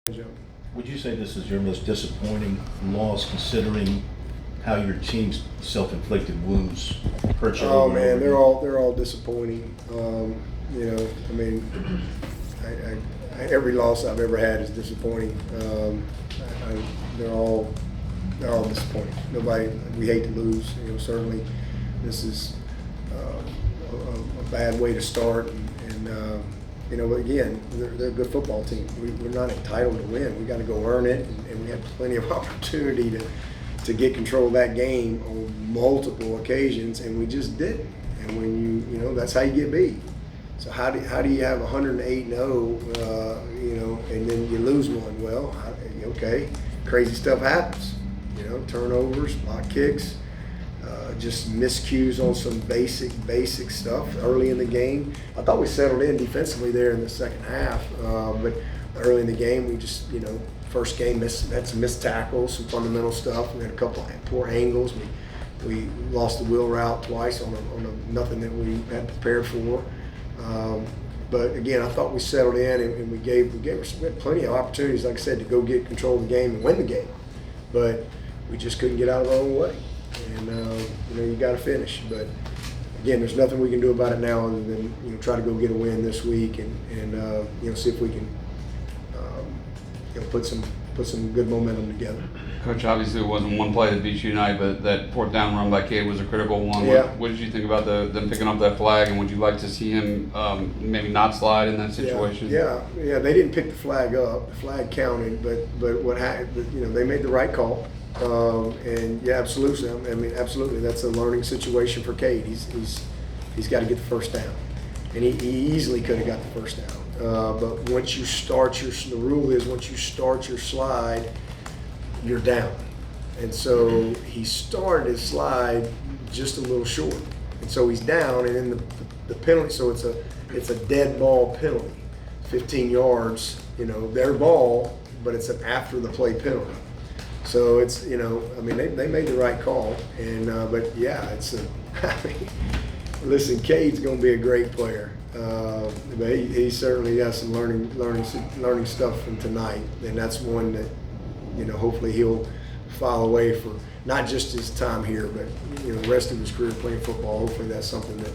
Would you say this is your most disappointing loss, considering how your team's self-inflicted wounds hurt you? Oh man, they're all disappointing. I mean, every loss I've ever had is disappointing. They're all disappointing. We hate to lose. Certainly, this is a bad way to start. But again, they're a good football team. We're not entitled to win. We got to go earn it, and we had plenty of opportunity to get control of that game on multiple occasions, and we just didn't. And when that's how you get beat. So how do you have 108-0, and then you lose one? Well, okay, crazy stuff happens. Turnovers, block kicks, just miscues on some basic stuff early in the game. I thought we settled in defensively there in the second half, but early in the game we just, first game had some missed tackles, some fundamental stuff. We had a couple of poor angles. We lost the wheel route twice on a nothing that we had prepared for. But again, I thought we settled in and we had plenty of opportunities, like I said, to go get control of the game and win the game. But we just couldn't get out of our own way. And you got to finish. But again, there's nothing we can do about it now other than try to go get a win this week and see if we can put some good momentum together. Coach, obviously it wasn't one play that beat you tonight, but that fourth down run by Cade was a critical one. Yeah. What did you think about them picking up that flag, and would you like to see him maybe not slide in that situation? Yeah. They didn't pick the flag up. The flag counted, but what happened? They made the right call. And yeah, absolutely. I mean, absolutely. That's a learning situation for Cade. He's got to get the first down, and he easily could have got the first down. But once you start the rule is once you start your slide, you're down. And so he started his slide just a little short, and so he's down. And then the penalty. So it's a dead ball penalty, 15 yards. Their ball, but it's an after the play penalty. So it's they made the right call, and but yeah, listen, Cade's going to be a great player, but he certainly has some learning stuff from tonight, and that's one that hopefully he'll file away for not just his time here, but the rest of his career playing football. Hopefully that's something that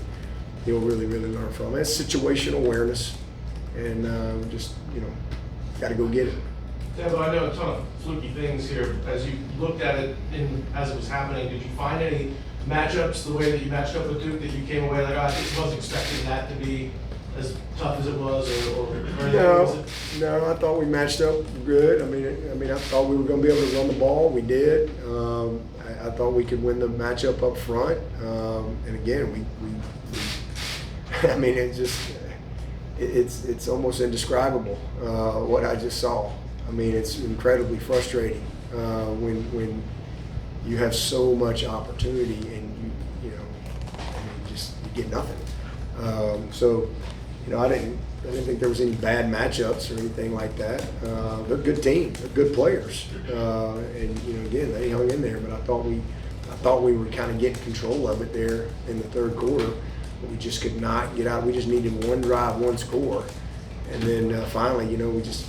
he'll really learn from. It's situational awareness, and just got to go get it. Dabo, I know a ton of fluky things here. As you looked at it as it was happening, did you find any matchups the way that you matched up with Duke that you came away like, I wasn't expecting that to be as tough as it was, or No, I thought we matched up good. I mean, I thought we were going to be able to run the ball. We did. I thought we could win the matchup up front. And again, I mean, it's almost indescribable what I just saw. I mean, it's incredibly frustrating when you have so much opportunity and you get nothing. I didn't think there was any bad matchups or anything like that. They're a good team, they're good players, and again they hung in there. But I thought we were kind of getting control of it there in the third quarter, but we just could not get out. We just needed one drive, one score, and then finally, we just.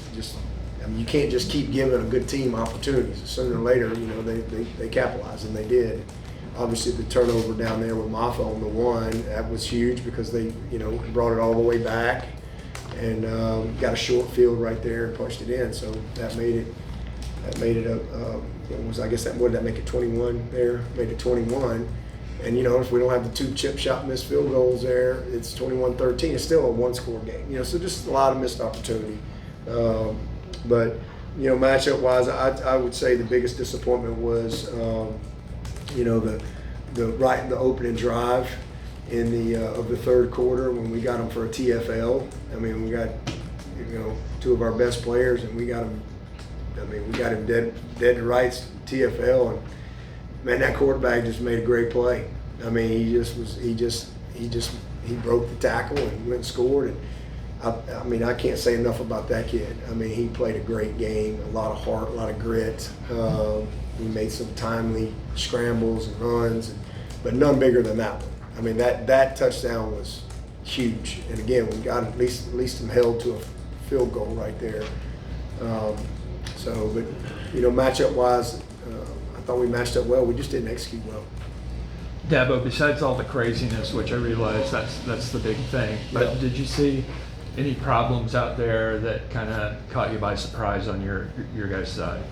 You can't just keep giving a good team opportunities. Sooner or later, they capitalized, and they did. Obviously, the turnover down there with Maffa on the one, that was huge because they, brought it all the way back and got a short field right there and punched it in. So that made it I guess what did that make it 21 there? Made it 21. And if we don't have the two chip shot missed field goals there, it's 21-13. It's still a one-score game. So just a lot of missed opportunity. But matchup-wise, I would say the biggest disappointment was, the opening drive in of the third quarter when we got them for a TFL. I mean, we got two of our best players, and we got them. I mean, we got him dead to rights TFL, and man, that quarterback just made a great play. I mean, he broke the tackle and went and scored. And I can't say enough about that kid. I mean, he played a great game, a lot of heart, a lot of grit. He made some timely scrambles and runs, but none bigger than that one. I mean, that touchdown was huge. And again, we got at least him held to a field goal right there. But matchup wise, I thought we matched up well. We just didn't execute well. Dabo, besides all the craziness, which I realize that's the big thing, but Yeah. did you see any problems out there that kind of caught you by surprise on your guys' side?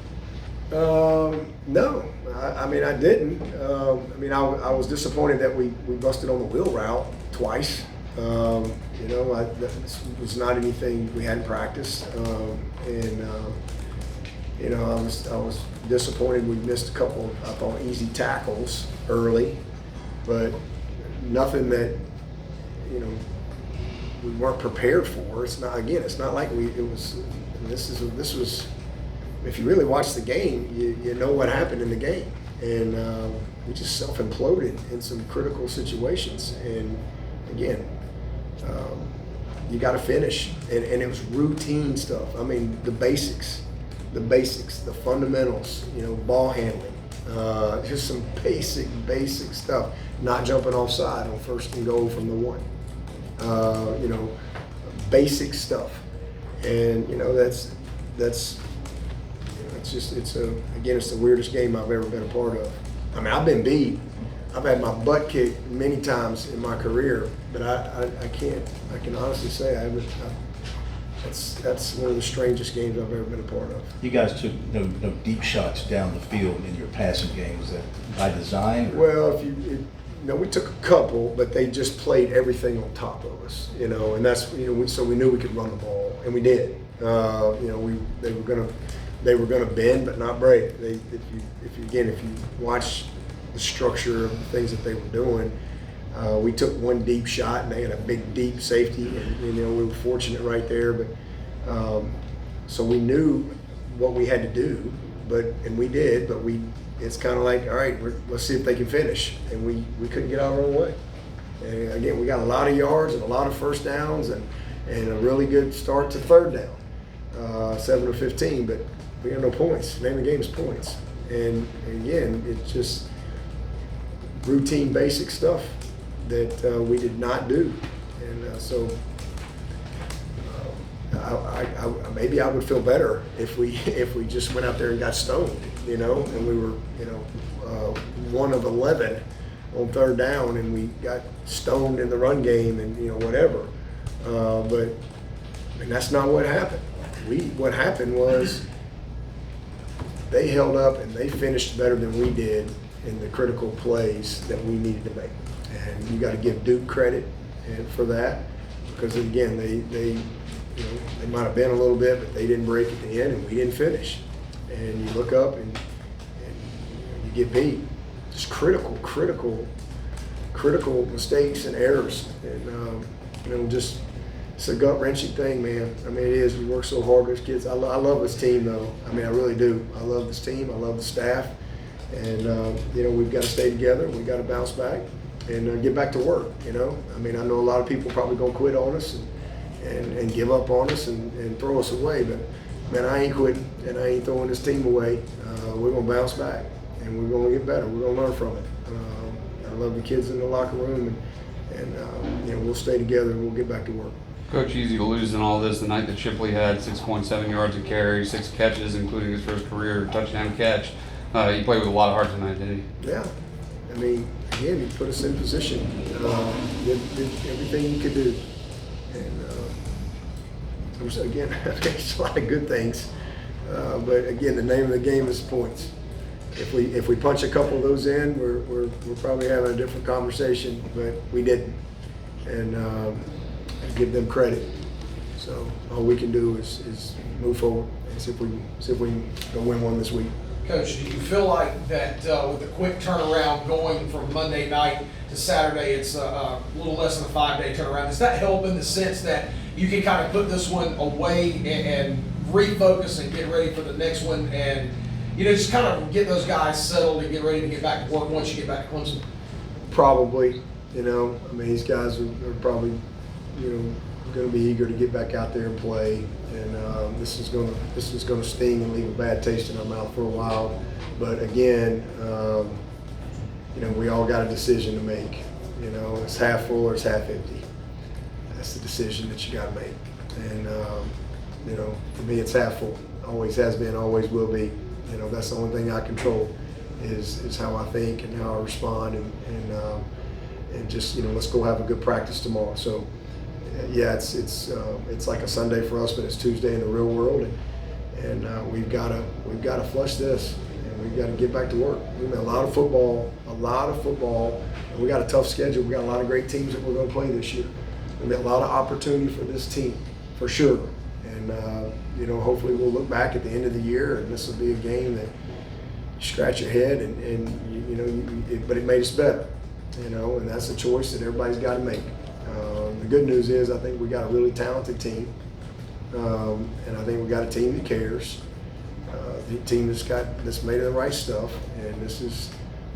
No, I mean I didn't. I was disappointed that we busted on the wheel route twice. That was not anything we hadn't practiced, I was disappointed we missed a couple, I thought, easy tackles early, but nothing that we weren't prepared for. It's not like this was. If you really watch the game, you know what happened in the game, and we just self-imploded in some critical situations. And again, you got to finish, and it was routine stuff. I mean, the basics, the fundamentals. Ball handling, just some basic stuff. Not jumping offside on 1st and goal from the 1. Basic stuff, and that's. It's the weirdest game I've ever been a part of. I mean, I've been beat. I've had my butt kicked many times in my career, but I can honestly say that's one of the strangest games I've ever been a part of. You guys took no deep shots down the field in your passing game. Was that by design? Well, we took a couple, but they just played everything on top of us, and that's so we knew we could run the ball, and we did. They were gonna bend but not break. If you watch the structure of the things that they were doing, we took one deep shot and they had a big deep safety, and we were fortunate right there. But so we knew what we had to do, and we did. But it's kind of like, all right, let's see if they can finish, and we couldn't get out of our own way. And again, we got a lot of yards and a lot of first downs and a really good start to 3rd down, 7 of 15, but we have no points. The name of the game is points. And again, it's just routine, basic stuff that we did not do. And maybe I would feel better if we just went out there and got stoned, and we were, 1 of 11 on 3rd down, and we got stoned in the run game, and whatever. But that's not what happened. What happened was, they held up and they finished better than we did in the critical plays that we needed to make. And you got to give Duke credit for that, because again, they might have been a little bit, but they didn't break at the end and we didn't finish. And you look up and you get beat. Just critical mistakes and errors. And just, it's a gut-wrenching thing, man. I mean, it is. We work so hard with these kids. I love this team, though. I mean, I really do. I love this team. I love the staff. And, we've got to stay together. We've got to bounce back and get back to work, I mean, I know a lot of people probably going to quit on us and give up on us and throw us away. But, man, I ain't quitting, and I ain't throwing this team away. We're going to bounce back, and we're going to get better. We're going to learn from it. I love the kids in the locker room, and we'll stay together and we'll get back to work. Coach, easy to lose in all this. The night that Shipley had 6.7 yards a carry, 6 catches, including his first career touchdown catch. He played with a lot of heart tonight, didn't he? Yeah. I mean, again, he put us in position. Did everything he could do. And again, there's a lot of good things. But again, the name of the game is points. If we punch a couple of those in, we're probably having a different conversation, but we didn't. And give them credit. So all we can do is move forward and see if we can go win one this week. Coach, do you feel like that with the quick turnaround going from Monday night to Saturday, it's a little less than a 5-day turnaround? Does that help in the sense that you can kind of put this one away and refocus and get ready for the next one, and just kind of get those guys settled and get ready to get back to work once you get back to Clemson? Probably. I mean, these guys are probably going to be eager to get back out there and play, and this is going to sting and leave a bad taste in our mouth for a while. But again, we all got a decision to make. It's half full or it's half empty. That's the decision that you got to make. And for me, it's half full. always has been, always will be. You know, that's the only thing I control is how I think and how I respond, and just, you know, let's go have a good practice tomorrow. So yeah, it's like a Sunday for us, but it's Tuesday in the real world, and we've got to flush this, and we've got to get back to work. We've got a lot of football, and we got a tough schedule. We got a lot of great teams that we're going to play this year. We've got a lot of opportunity for this team, for sure. And you know, hopefully we'll look back at the end of the year, and this will be a game that you scratch your head, and you know, but it made us better. You know, and that's a choice that everybody's got to make. The good news is I think we got a really talented team, and I think we got a team that cares, the team that's made of the right stuff, and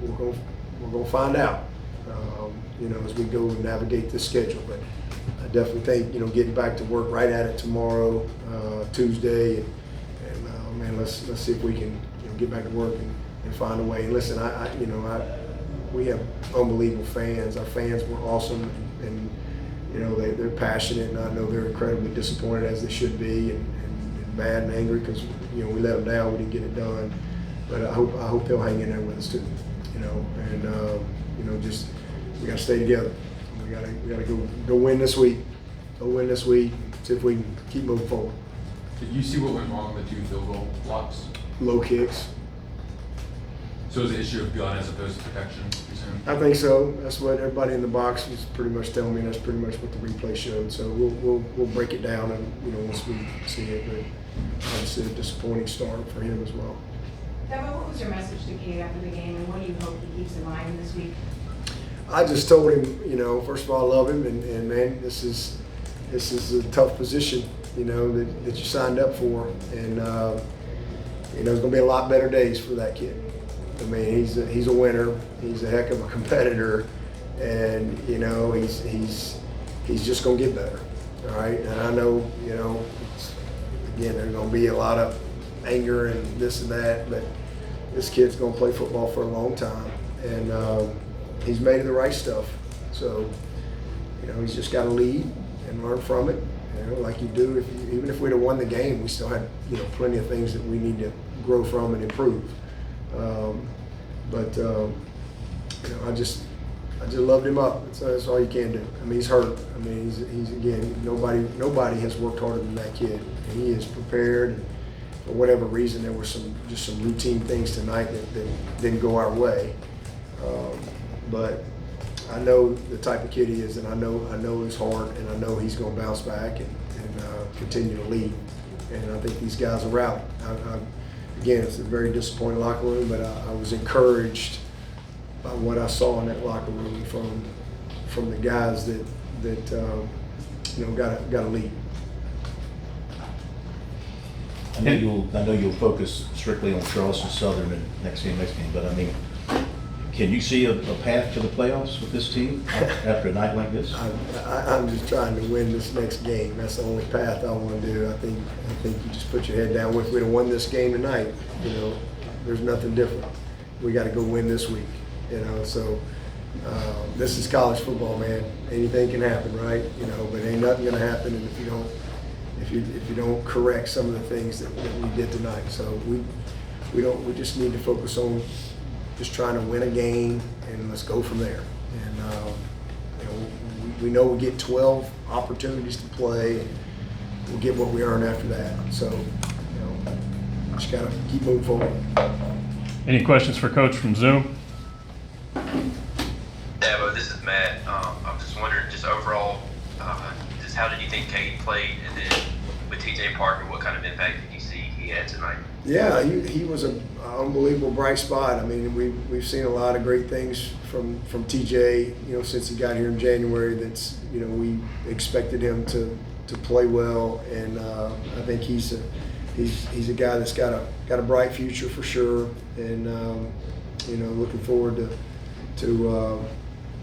we're gonna find out, you know, as we go and navigate this schedule. But I definitely think, you know, getting back to work right at it tomorrow, Tuesday, and man, let's see if we can, you know, get back to work and find a way. And listen, we have unbelievable fans. Our fans were awesome, and you know, they're passionate, and I know they're incredibly disappointed, as they should be, and mad and angry because, you know, we let them down, we didn't get it done. But I hope they'll hang in there with us too, you know, and you know, just we got to stay together. We got to go win this week. Go win this week. See if we can keep moving forward. Did you see what went wrong with the 2 field goal blocks? Low kicks. So it was an issue of gun as opposed to protection, you assume? I think so. That's what everybody in the box was pretty much telling me. That's pretty much what the replay showed. So we'll break it down, and you know, once we see it. But obviously a disappointing start for him as well. Dabo, what was your message to Cade after the game, and what do you hope he keeps in mind this week? I just told him, you know, first of all, I love him, and man, this is a tough position, you know, that you signed up for, and you know, there's gonna be a lot better days for that kid. I mean, he's a winner. He's a heck of a competitor, and you know, he's just gonna get better. All right, and I know, you know, again, there's gonna be a lot of anger and this and that, but this kid's gonna play football for a long time, and he's made of the right stuff. So, you know, he's just got to lead and learn from it. You know, like you do. Even if we'd have won the game, we still had, you know, plenty of things that we need to grow from and improve. But you know, I just loved him up. That's all you can do. I mean, he's hurt. I mean, he's again, nobody has worked harder than that kid, and he is prepared. And for whatever reason, there were some routine things tonight that didn't go our way. But I know the type of kid he is, and I know his heart, and I know he's going to bounce back and continue to lead. And I think these guys are rallying. Again, it's a very disappointing locker room, but I was encouraged by what I saw in that locker room from the guys that you know, got to lead. I know you'll focus strictly on Charleston Southern and next game, but I mean, can you see a path to the playoffs with this team after a night like this? I'm just trying to win this next game. That's the only path I want to do. I think you just put your head down. If we'd have won this game tonight, you know, there's nothing different. We got to go win this week, you know. So this is college football, man. Anything can happen, right? You know, but ain't nothing gonna happen if you don't correct some of the things that we did tonight. So we just need to focus on just trying to win a game, and let's go from there. And you know, we know we get 12 opportunities to play, and we'll get what we earn after that. So, you know, just gotta keep moving forward. Any questions for Coach from Zoom? Dabo, this is Matt. I'm just wondering, just overall, just how did you think Cade played, and then with TJ Parker, what kind of impact did you see he had tonight? Yeah, he was an unbelievable bright spot. I mean, we've seen a lot of great things from TJ, you know, since he got here in January. That's, you know, we expected him to play well, and I think he's a guy that's got a bright future for sure, and you know, looking forward to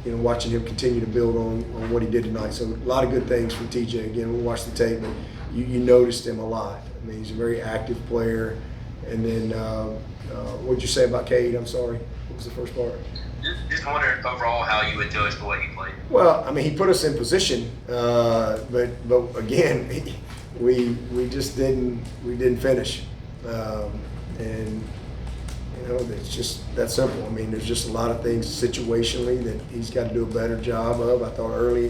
you know, watching him continue to build on what he did tonight. So a lot of good things from TJ. Again, we'll watch the tape, but you noticed him a lot. I mean, he's a very active player. And then, what did you say about Cade? I'm sorry. What was the first part? Just wondering overall how you would judge the way he played. Well, I mean, he put us in position, but again, we just didn't finish. And you know, it's just that simple. I mean, there's just a lot of things situationally that he's got to do a better job of. I thought early,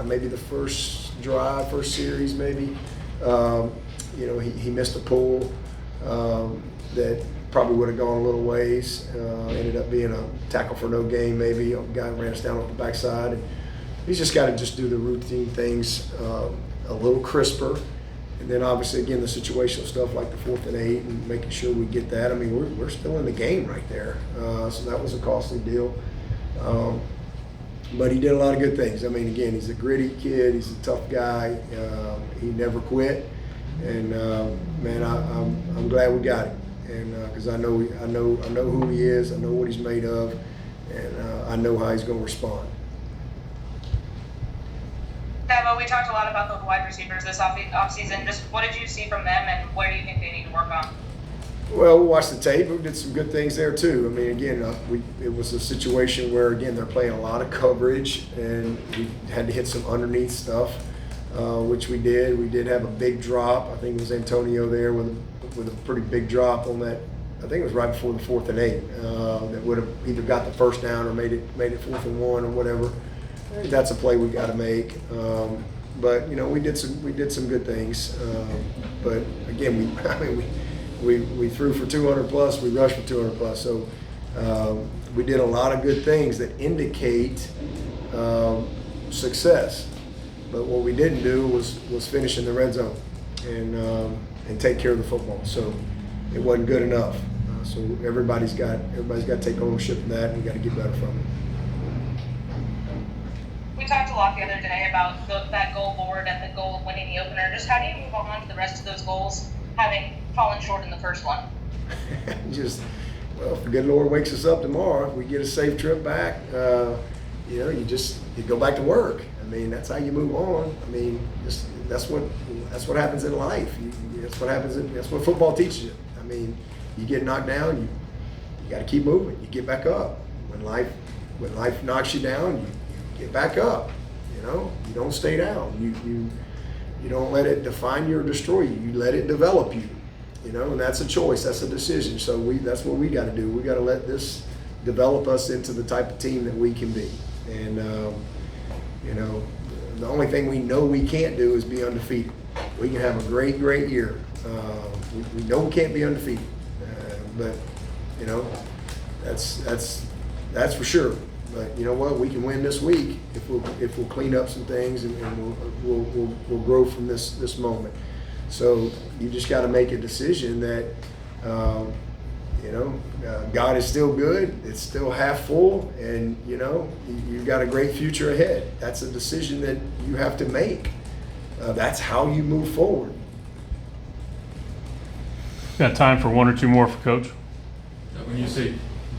maybe the first drive, first series, maybe, you know, he missed a pull that probably would have gone a little ways. Ended up being a tackle for no gain, maybe. A guy ran us down off the backside. And he's just got to just do the routine things a little crisper. And then obviously, again, the situational stuff like the 4th and 8 and making sure we get that. I mean, we're still in the game right there. So that was a costly deal. But he did a lot of good things. I mean, again, he's a gritty kid. He's a tough guy. He never quit. And man, I'm glad we got him. And because I know who he is. I know what he's made of. And I know how he's going to respond. Dabo, we talked a lot about the wide receivers this offseason. Just what did you see from them, and where do you think they need to work on? Well, we watched the tape. We did some good things there too. I mean, again, it was a situation where again they're playing a lot of coverage, and we had to hit some underneath stuff, which we did. We did have a big drop. I think it was Antonio there with a pretty big drop on that. I think it was right before the 4th and 8 that would have either got the first down or made it 4th and 1 or whatever. That's a play we got to make, but you know we did some good things. But again, we threw for 200 plus, we rushed for 200 plus. So we did a lot of good things that indicate success. But what we didn't do was finish in the red zone and take care of the football. So it wasn't good enough. So everybody's got to take ownership of that, and we got to get better from it. We talked a lot the other day about that goal board and the goal of winning the opener. Just how do you move on to the rest of those goals, having fallen short in the first one? Well, if the good Lord wakes us up tomorrow, we get a safe trip back. You know, you go back to work. I mean, that's how you move on. I mean, that's what happens in life. That's what happens. That's what football teaches you. I mean, you get knocked down, you got to keep moving. You get back up. When life knocks you down, you get back up. You know, you don't stay down. You don't let it define you or destroy you. You let it develop you. You know, and that's a choice. That's a decision. So that's what we got to do. We got to let this develop us into the type of team that we can be. And you know, the only thing we know we can't do is be undefeated. We can have a great year. We know we can't be undefeated, but you know, that's for sure. But you know what? We can win this week if we'll clean up some things and we'll grow from this moment. So you just got to make a decision that you know God is still good. It's still half full, and you know you've got a great future ahead. That's a decision that you have to make. That's how you move forward. Got time for one or two more for Coach. When you say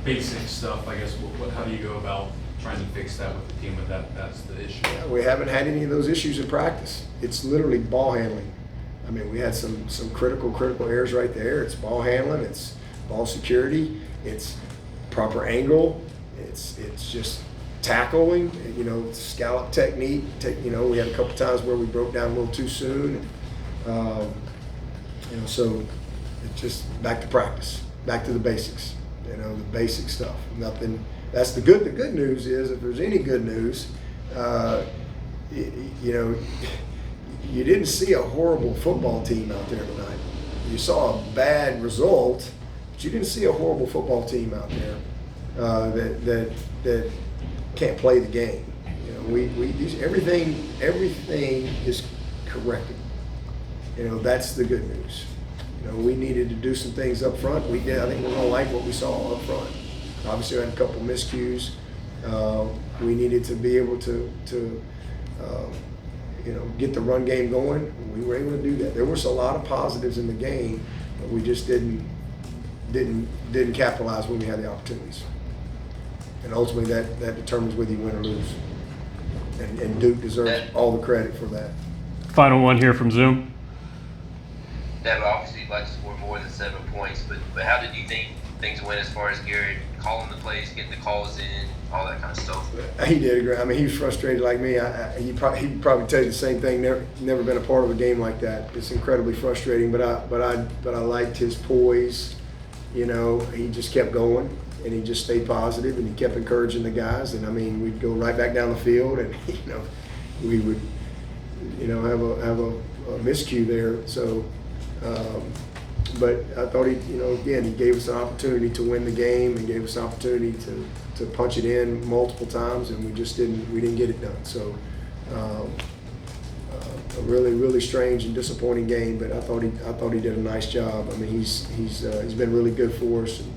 basic stuff, I guess, how do you go about trying to fix that with the team if that's the issue? We haven't had any of those issues in practice. It's literally ball handling. I mean, we had some critical errors right there. It's ball handling, it's ball security, it's proper angle, it's just tackling, you know, scallop technique. You know, we had a couple times where we broke down a little too soon. You know, so it's just back to practice, back to the basics. You know, the basic stuff. Nothing. That's the good. The good news is, if there's any good news, you know, you didn't see a horrible football team out there tonight. You saw a bad result, but you didn't see a horrible football team out there that can't play the game. You know, everything is corrected. You know, that's the good news. You know, we needed to do some things up front. We did. I think we're gonna like what we saw up front. Obviously, we had a couple miscues. We needed to be able to you know, get the run game going. We were able to do that. There was a lot of positives in the game, but we just didn't capitalize when we had the opportunities. And ultimately, that determines whether you win or lose. And Duke deserves all the credit for that. Final one here from Zoom. Dabo, obviously you'd like to score more than 7 points, but how did you think things went as far as Garrett calling the plays, getting the calls in, all that kind of stuff? He did agree. I mean, he was frustrated like me. He'd probably tell you the same thing. Never been a part of a game like that. It's incredibly frustrating. But I liked his poise. You know, he just kept going and he just stayed positive and he kept encouraging the guys. And I mean, we'd go right back down the field and we would have a miscue there. So. But I thought again, he gave us an opportunity to win the game and gave us an opportunity to punch it in multiple times, and we didn't get it done. So a really strange and disappointing game, but I thought he did a nice job. I mean, he's been really good for us, and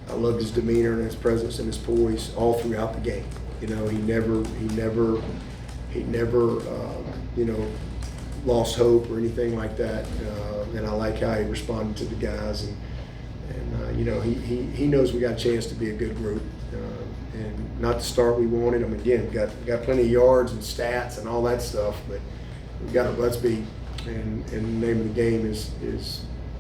I loved his demeanor and his presence and his poise all throughout the game. He never lost hope or anything like that, and I like how he responded to the guys, and he knows we got a chance to be a good group, and not the start we wanted. I mean, again, we got plenty of yards and stats and all that stuff, but we got a let's be, and the name of the game is